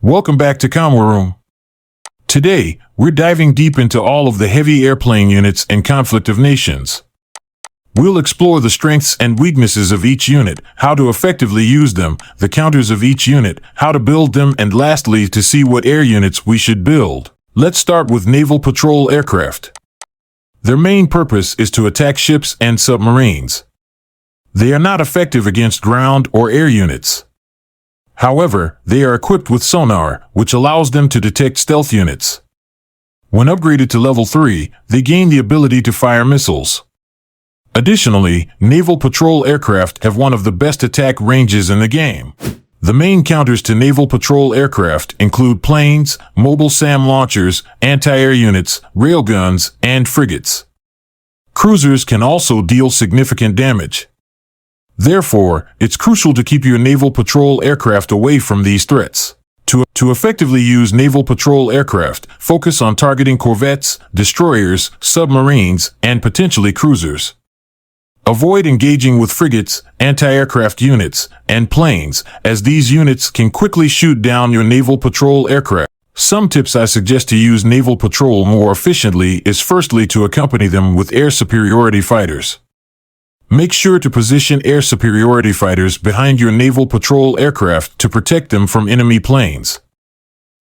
Welcome back to Comware Room. Today, we're diving deep into all of the heavy airplane units and conflict of nations. We'll explore the strengths and weaknesses of each unit, how to effectively use them, the counters of each unit, how to build them, and lastly, to see what air units we should build. Let's start with naval patrol aircraft. Their main purpose is to attack ships and submarines. They are not effective against ground or air units. However, they are equipped with sonar, which allows them to detect stealth units. When upgraded to level 3, they gain the ability to fire missiles. Additionally, naval patrol aircraft have one of the best attack ranges in the game. The main counters to naval patrol aircraft include planes, mobile SAM launchers, anti-air units, railguns, and frigates. Cruisers can also deal significant damage. Therefore, it's crucial to keep your naval patrol aircraft away from these threats. To effectively use naval patrol aircraft, focus on targeting corvettes, destroyers, submarines, and potentially cruisers. Avoid engaging with frigates, anti-aircraft units, and planes, as these units can quickly shoot down your naval patrol aircraft. Some tips I suggest to use naval patrol more efficiently is firstly to accompany them with air superiority fighters. Make sure to position air superiority fighters behind your naval patrol aircraft to protect them from enemy planes.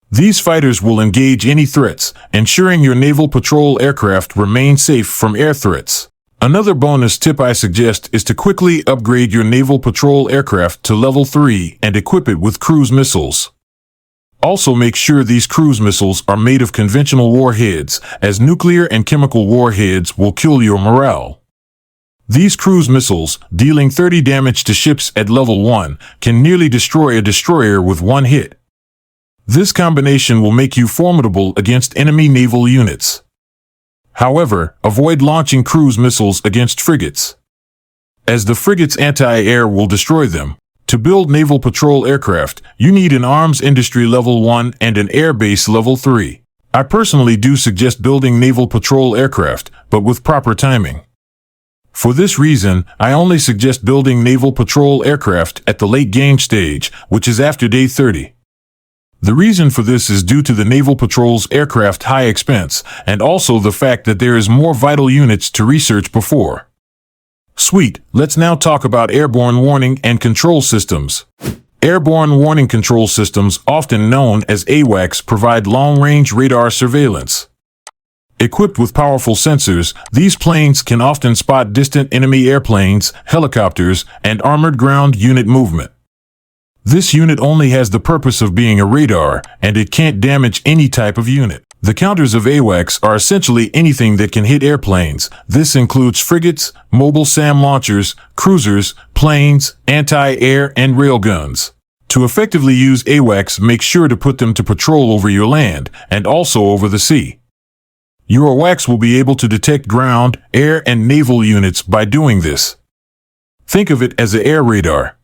These fighters will engage any threats, ensuring your naval patrol aircraft remain safe from air threats. Another bonus tip I suggest is to quickly upgrade your naval patrol aircraft to level 3 and equip it with cruise missiles. Also make sure these cruise missiles are made of conventional warheads, as nuclear and chemical warheads will kill your morale. These cruise missiles, dealing 30 damage to ships at level 1, can nearly destroy a destroyer with one hit. This combination will make you formidable against enemy naval units. However, avoid launching cruise missiles against frigates, as the frigate's anti-air will destroy them. To build naval patrol aircraft, you need an arms industry level 1 and an airbase level 3. I personally do suggest building naval patrol aircraft, but with proper timing. For this reason, I only suggest building naval patrol aircraft at the late game stage, which is after day 30. The reason for this is due to the naval patrol's aircraft high expense, and also the fact that there is more vital units to research before. Sweet, let's now talk about airborne warning and control systems. Airborne warning control systems, often known as AWACS, provide long-range radar surveillance. Equipped with powerful sensors, these planes can often spot distant enemy airplanes, helicopters, and armored ground unit movement. This unit only has the purpose of being a radar, and it can't damage any type of unit. The counters of AWACS are essentially anything that can hit airplanes. This includes frigates, mobile SAM launchers, cruisers, planes, anti-air, and railguns. To effectively use AWACS, make sure to put them to patrol over your land, and also over the sea. Your AWACS will be able to detect ground, air, and naval units by doing this. Think of it as an air radar.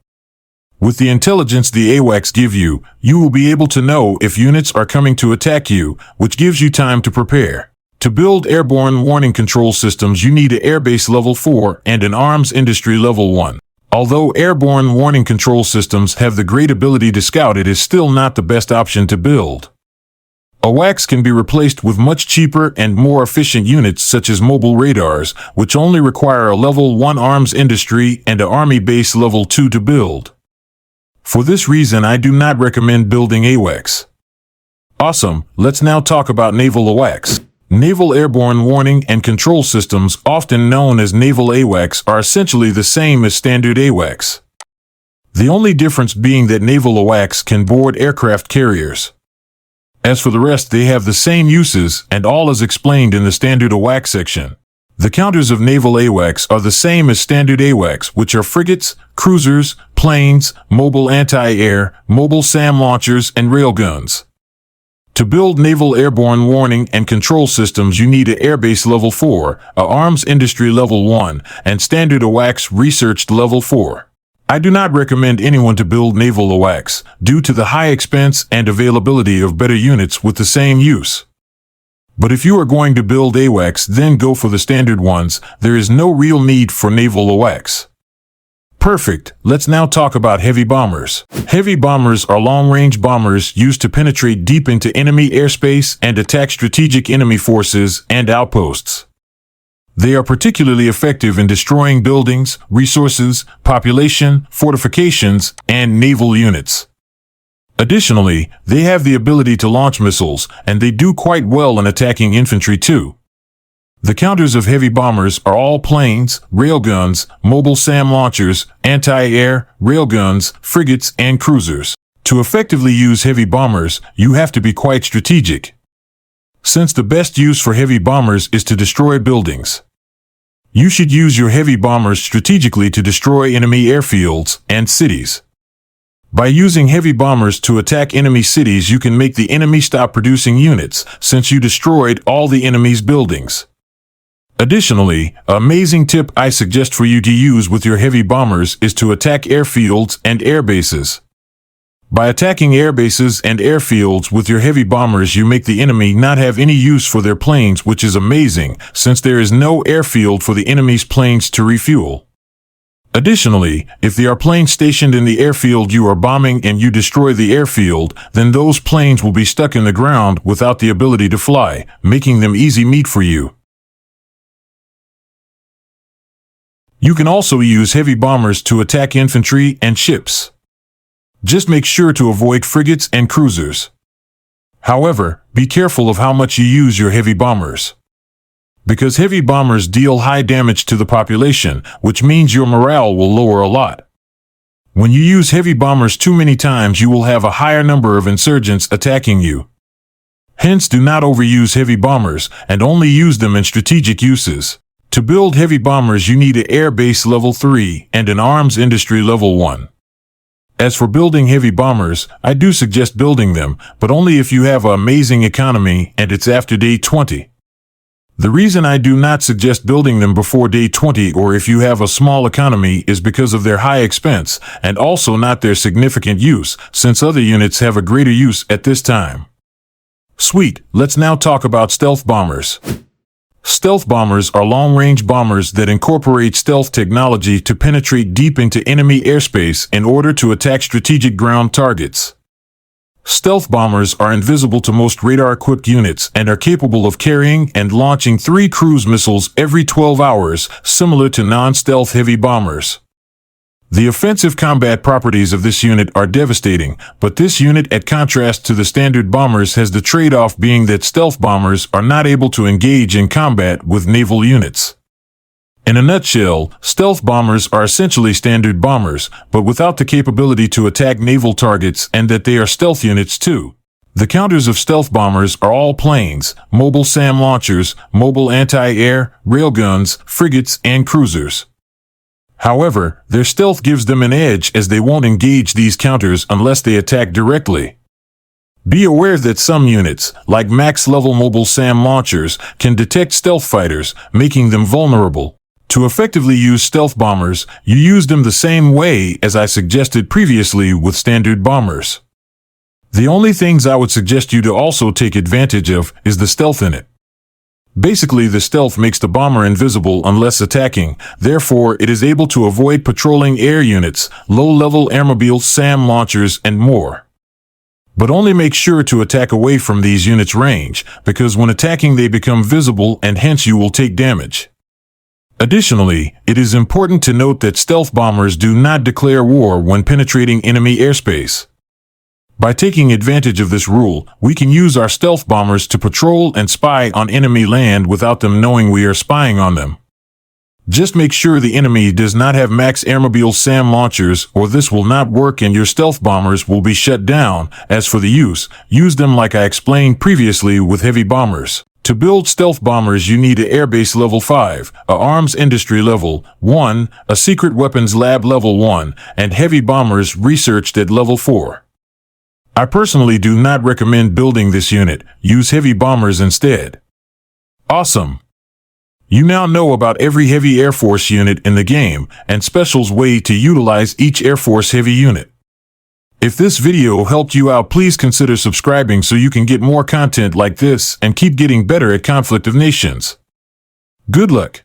With the intelligence the AWACS give you, you will be able to know if units are coming to attack you, which gives you time to prepare. To build airborne warning control systems, you need an airbase level 4 and an arms industry level 1. Although airborne warning control systems have the great ability to scout, it is still not the best option to build. AWACS can be replaced with much cheaper and more efficient units such as mobile radars, which only require a level 1 arms industry and an army base level 2 to build. For this reason, I do not recommend building AWACS. Awesome, let's now talk about Naval AWACS. Naval airborne warning and control systems, often known as Naval AWACS, are essentially the same as standard AWACS. The only difference being that Naval AWACS can board aircraft carriers. As for the rest, they have the same uses, and all is explained in the standard AWACS section. The counters of Naval AWACS are the same as standard AWACS, which are frigates, cruisers, planes, mobile anti-air, mobile SAM launchers, and railguns. To build naval airborne warning and control systems, you need an airbase level 4, a arms industry level 1, and standard AWACS researched level 4. I do not recommend anyone to build Naval AWACS, due to the high expense and availability of better units with the same use. But if you are going to build AWACS, then go for the standard ones. There is no real need for Naval AWACS. Perfect. Let's now talk about heavy bombers. Heavy bombers are long-range bombers used to penetrate deep into enemy airspace and attack strategic enemy forces and outposts. They are particularly effective in destroying buildings, resources, population, fortifications, and naval units. Additionally, they have the ability to launch missiles, and they do quite well in attacking infantry too. The counters of heavy bombers are all planes, railguns, mobile SAM launchers, anti-air, railguns, frigates, and cruisers. To effectively use heavy bombers, you have to be quite strategic, since the best use for heavy bombers is to destroy buildings. You should use your heavy bombers strategically to destroy enemy airfields and cities. By using heavy bombers to attack enemy cities, you can make the enemy stop producing units, since you destroyed all the enemy's buildings. Additionally, an amazing tip I suggest for you to use with your heavy bombers is to attack airfields and airbases. By attacking airbases and airfields with your heavy bombers, you make the enemy not have any use for their planes, which is amazing, since there is no airfield for the enemy's planes to refuel. Additionally, if there are planes stationed in the airfield you are bombing and you destroy the airfield, then those planes will be stuck in the ground without the ability to fly, making them easy meat for you. You can also use heavy bombers to attack infantry and ships. Just make sure to avoid frigates and cruisers. However, be careful of how much you use your heavy bombers, because heavy bombers deal high damage to the population, which means your morale will lower a lot. When you use heavy bombers too many times, you will have a higher number of insurgents attacking you. Hence, do not overuse heavy bombers and only use them in strategic uses. To build heavy bombers, you need an Air Base Level 3 and an Arms Industry Level 1. As for building heavy bombers, I do suggest building them, but only if you have an amazing economy and it's after day 20. The reason I do not suggest building them before day 20 or if you have a small economy is because of their high expense and also not their significant use, since other units have a greater use at this time. Sweet, let's now talk about stealth bombers. Stealth bombers are long-range bombers that incorporate stealth technology to penetrate deep into enemy airspace in order to attack strategic ground targets. Stealth bombers are invisible to most radar-equipped units and are capable of carrying and launching 3 cruise missiles every 12 hours, similar to non-stealth heavy bombers. The offensive combat properties of this unit are devastating, but this unit, at contrast to the standard bombers, has the trade-off being that stealth bombers are not able to engage in combat with naval units. In a nutshell, stealth bombers are essentially standard bombers, but without the capability to attack naval targets, and that they are stealth units too. The counters of stealth bombers are all planes, mobile SAM launchers, mobile anti-air, railguns, frigates, and cruisers. However, their stealth gives them an edge as they won't engage these counters unless they attack directly. Be aware that some units, like max-level mobile SAM launchers, can detect stealth fighters, making them vulnerable. To effectively use stealth bombers, you use them the same way as I suggested previously with standard bombers. The only things I would suggest you to also take advantage of is the stealth in it. Basically, the stealth makes the bomber invisible unless attacking, therefore it is able to avoid patrolling air units, low-level airmobile SAM launchers, and more. But only make sure to attack away from these units' range, because when attacking they become visible and hence you will take damage. Additionally, it is important to note that stealth bombers do not declare war when penetrating enemy airspace. By taking advantage of this rule, we can use our stealth bombers to patrol and spy on enemy land without them knowing we are spying on them. Just make sure the enemy does not have max airmobile SAM launchers, or this will not work and your stealth bombers will be shut down. As for the use them like I explained previously with heavy bombers. To build stealth bombers, you need an Airbase Level 5, a Arms Industry Level 1, a Secret Weapons Lab Level 1, and heavy bombers researched at Level 4. I personally do not recommend building this unit. Use heavy bombers instead. Awesome! You now know about every heavy Air Force unit in the game and Special's way to utilize each Air Force heavy unit. If this video helped you out, please consider subscribing so you can get more content like this and keep getting better at Conflict of Nations. Good luck!